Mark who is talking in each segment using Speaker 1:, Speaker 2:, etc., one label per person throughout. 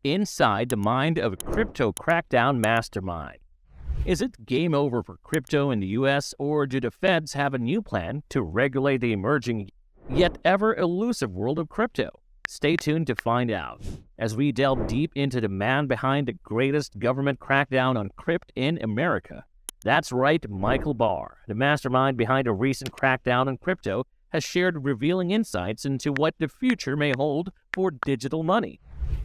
Speaker 1: Inside the mind of a crypto crackdown mastermind. Is it game over for crypto in the US, or do the feds have a new plan to regulate the emerging yet ever-elusive world of crypto? Stay tuned to find out as we delve deep into the man behind the greatest government crackdown on crypto in America. That's right, Micheal Barr, the mastermind behind a recent crackdown on crypto, has shared revealing insights into what the future may hold for digital money.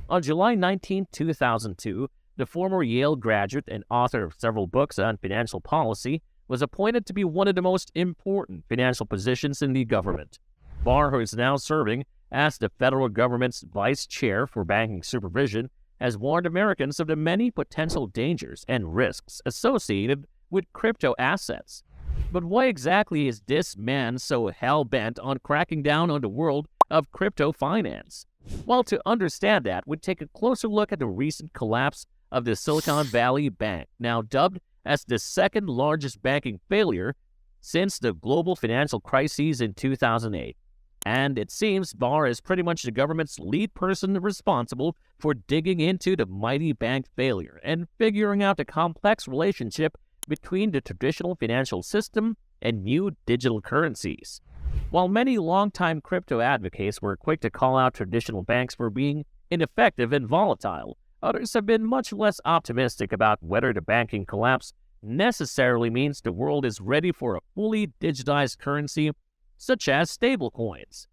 Speaker 1: On July 19, 2002, the former Yale graduate and author of several books on financial policy was appointed to be one of the most important financial positions in the government. Barr, who is now serving as the federal government's vice chair for banking supervision, has warned Americans of the many potential dangers and risks associated with crypto assets. But why exactly is this man so hell-bent on cracking down on the world of crypto finance? Well, to understand that, we'd take a closer look at the recent collapse of the Silicon Valley Bank, now dubbed as the second largest banking failure since the global financial crises in 2008. And it seems Barr is pretty much the government's lead person responsible for digging into the mighty bank failure and figuring out the complex relationship between the traditional financial system and new digital currencies. While many longtime crypto advocates were quick to call out traditional banks for being ineffective and volatile, others have been much less optimistic about whether the banking collapse necessarily means the world is ready for a fully digitized currency, such as stablecoins.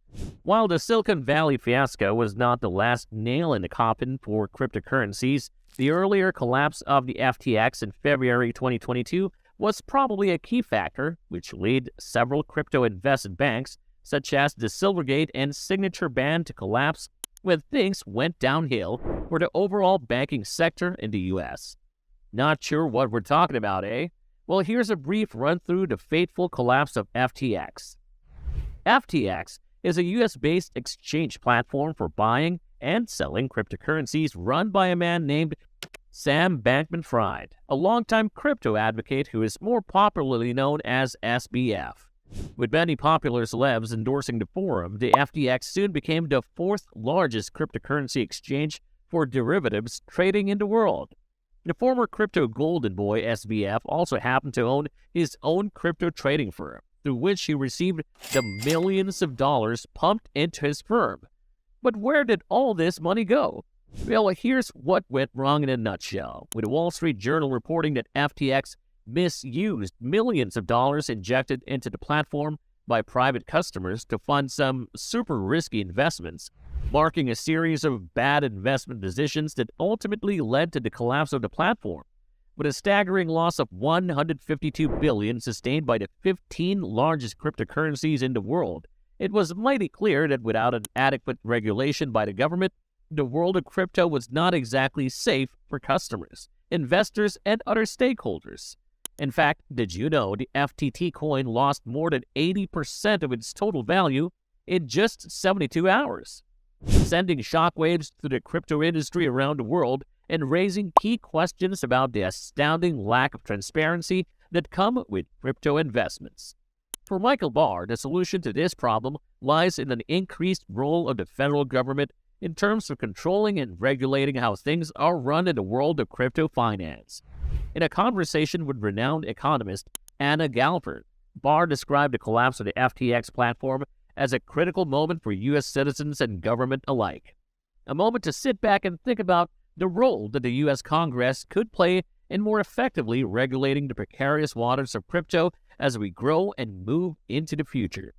Speaker 1: While the Silicon Valley fiasco was not the last nail in the coffin for cryptocurrencies, the earlier collapse of the FTX in February 2022 was probably a key factor which led several crypto-invested banks, such as the Silvergate and Signature Band, to collapse when things went downhill for the overall banking sector in the U.S. Not sure what we're talking about, eh? Well, here's a brief run through the fateful collapse of FTX. FTX is a U.S.-based exchange platform for buying and selling cryptocurrencies run by a man named Sam Bankman-Fried, a longtime crypto advocate who is more popularly known as SBF. With many popular celebs endorsing the forum, the FTX soon became the fourth largest cryptocurrency exchange for derivatives trading in the world. The former crypto golden boy SBF also happened to own his own crypto trading firm, through which he received the millions of dollars pumped into his firm. But where did all this money go? Well, here's what went wrong in a nutshell, with the Wall Street Journal reporting that FTX misused millions of dollars injected into the platform by private customers to fund some super risky investments, marking a series of bad investment decisions that ultimately led to the collapse of the platform. With a staggering loss of $152 billion sustained by the 15 largest cryptocurrencies in the world, it was mighty clear that without an adequate regulation by the government, the world of crypto was not exactly safe for customers, investors, and other stakeholders. In fact, did you know the FTT coin lost more than 80% of its total value in just 72 hours, sending shockwaves through the crypto industry around the world and raising key questions about the astounding lack of transparency that come with crypto investments. For Micheal Barr, the solution to this problem lies in an increased role of the federal government in terms of controlling and regulating how things are run in the world of crypto finance. In a conversation with renowned economist Anna Galford, Barr described the collapse of the FTX platform as a critical moment for U.S. citizens and government alike. A moment to sit back and think about the role that the U.S. Congress could play in more effectively regulating the precarious waters of crypto as we grow and move into the future.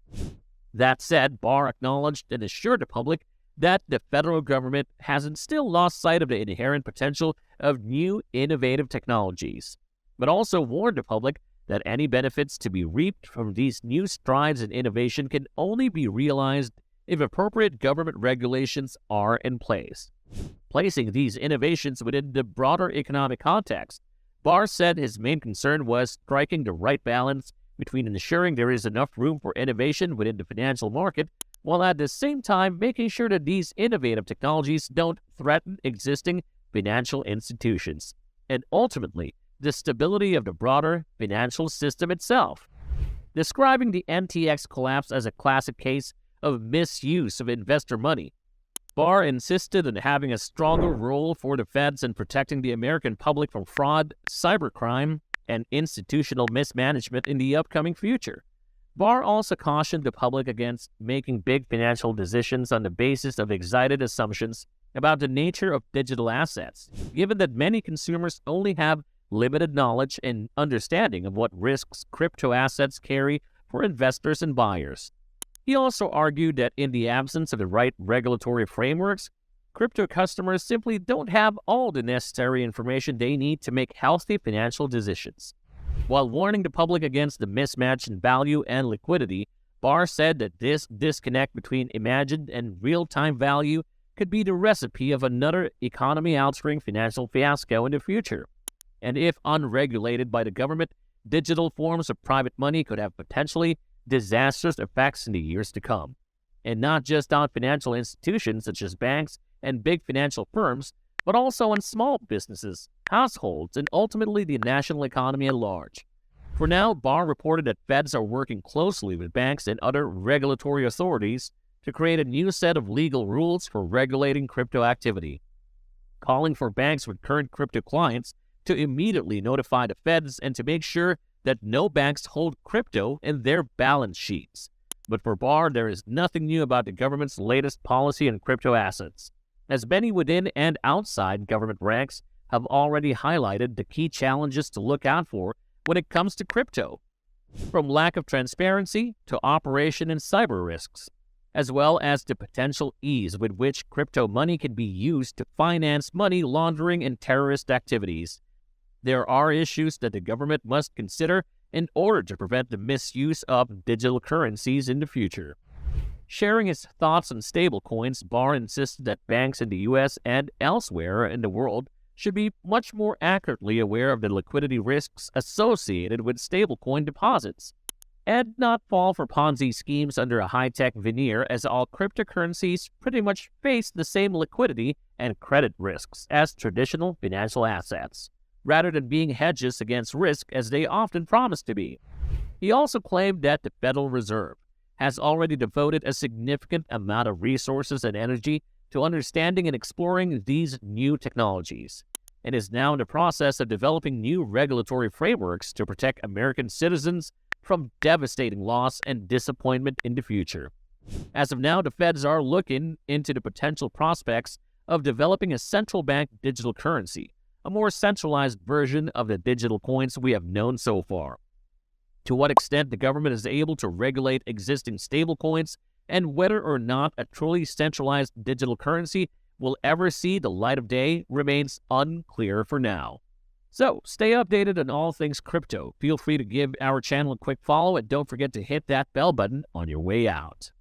Speaker 1: That said, Barr acknowledged and assured the public that the federal government hasn't still lost sight of the inherent potential of new innovative technologies, but also warned the public that any benefits to be reaped from these new strides in innovation can only be realized if appropriate government regulations are in place. Placing these innovations within the broader economic context, Barr said his main concern was striking the right balance between ensuring there is enough room for innovation within the financial market, while at the same time making sure that these innovative technologies don't threaten existing financial institutions, and ultimately, the stability of the broader financial system itself. Describing the NTX collapse as a classic case of misuse of investor money, Barr insisted on having a stronger role for the feds in protecting the American public from fraud, cybercrime, and institutional mismanagement in the upcoming future. Barr also cautioned the public against making big financial decisions on the basis of excited assumptions about the nature of digital assets, given that many consumers only have limited knowledge and understanding of what risks crypto assets carry for investors and buyers. He also argued that in the absence of the right regulatory frameworks, crypto customers simply don't have all the necessary information they need to make healthy financial decisions. While warning the public against the mismatch in value and liquidity, Barr said that this disconnect between imagined and real-time value could be the recipe of another economy-altering financial fiasco in the future. And if unregulated by the government, digital forms of private money could have potentially disastrous effects in the years to come. And not just on financial institutions such as banks and big financial firms, but also on small businesses, households, and ultimately the national economy at large. For now, Barr reported that feds are working closely with banks and other regulatory authorities to create a new set of legal rules for regulating crypto activity, calling for banks with current crypto clients to immediately notify the feds and to make sure that no banks hold crypto in their balance sheets. But for Barr, there is nothing new about the government's latest policy on crypto assets, as many within and outside government ranks have already highlighted the key challenges to look out for when it comes to crypto, from lack of transparency to operation and cyber risks, as well as the potential ease with which crypto money can be used to finance money laundering and terrorist activities. There are issues that the government must consider in order to prevent the misuse of digital currencies in the future. Sharing his thoughts on stablecoins, Barr insisted that banks in the U.S. and elsewhere in the world should be much more accurately aware of the liquidity risks associated with stablecoin deposits, and not fall for Ponzi schemes under a high-tech veneer, as all cryptocurrencies pretty much face the same liquidity and credit risks as traditional financial assets, rather than being hedges against risk as they often promise to be. He also claimed that the Federal Reserve has already devoted a significant amount of resources and energy to understanding and exploring these new technologies, and is now in the process of developing new regulatory frameworks to protect American citizens from devastating loss and disappointment in the future. As of now, the feds are looking into the potential prospects of developing a central bank digital currency, a more centralized version of the digital coins we have known so far. To what extent the government is able to regulate existing stablecoins and whether or not a truly centralized digital currency will ever see the light of day remains unclear for now. So, stay updated on all things crypto. Feel free to give our channel a quick follow and don't forget to hit that bell button on your way out.